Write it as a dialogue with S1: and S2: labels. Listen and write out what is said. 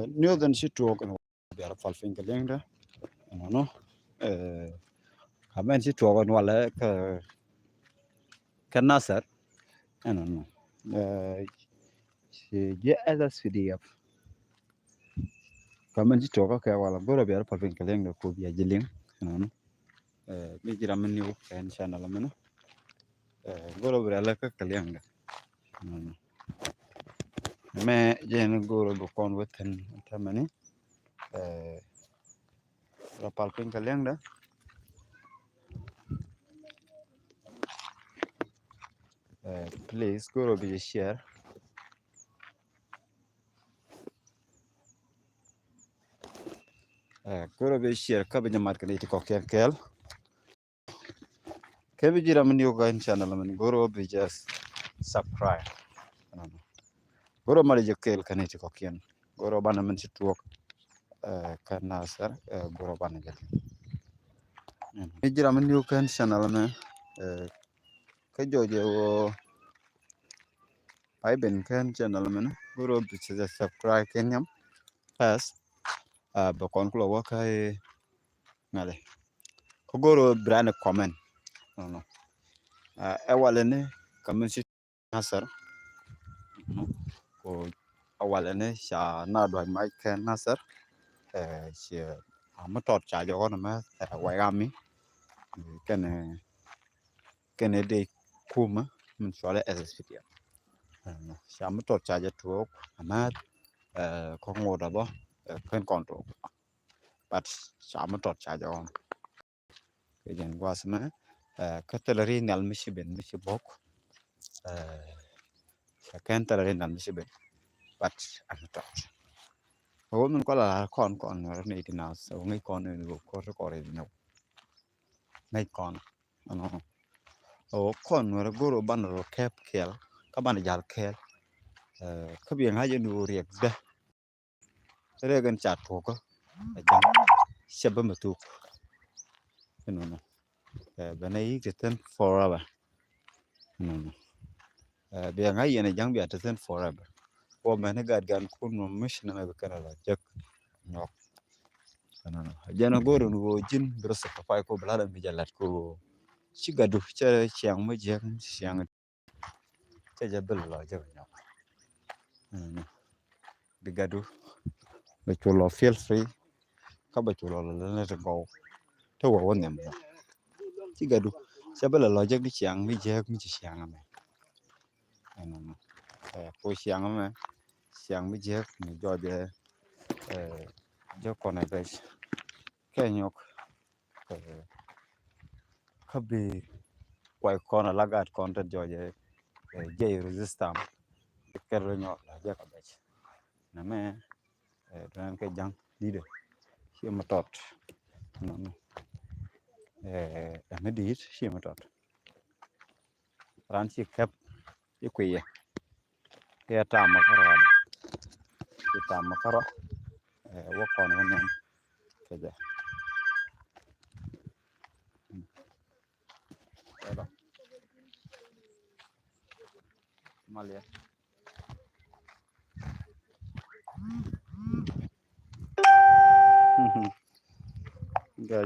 S1: New than she talk and be a falfing calendar. No, a man she talk on Walla can Nasser. I don't know. She get others for the Kaman she talk okay, while I'm going to be a falfing calendar could be a jilling. No, Major Aminu and Channel Amino. Go over a like a calendar. Me jen go to con with ten tamani. Rapalping calendar. Please go to share. Go to share. Cabbage market it cocker kel. Cabbage ramen yoga in channel. Go to just subscribe. Go to marriage kel can it cockian. Go to banaman to work. Can nasar. Go to banajal. Ramen yoga in channel. Kajojo. I been can channel. Go to just subscribe. Kenyam. Pass. Bakon kula waka ngale ko goro brand comment no awalene kamen si nasar ko awalene sha na do mai ken nasar shi amatot cha jo na ma wayami kene de kuma min sole SSPT sha amatot cha jo to ama ko ngoda bo ken konto but sha amatot cha jo Kejen wasna katalari nal mishiben mishibok kan talari nal mishiben but anatot o mun kola kon ne dinas so ngai kon ne ko no ngai kon ano o kon wara goro banro kep kel ka ban jal kel ka bi ngaje no riek da regen chat ko jam sheba matuk no banai ten forever no bi ngaje ne jang bi ten forever o mane gad gan kun no mission na be kana la jak nok no jana goro no jin brosa ka fay ko blada mi jalat ko sigadu cha chiang ma je chiang cha jabal la jak nok bigadu be chulo feel free ka be chulo la na go to wo nem sigadu cha bala la jak di chiang mi je mi chiang ma no ko chiang mi je mi jo je jo kona be kenyok kabi quay con lagat con ta joje je resistant kero nyo la ja ka bech na me dan ke jang dide shi matot no me dit shi matot ran shi kap ikwiye ya ta makaro wo kon wonen ke ja malia ga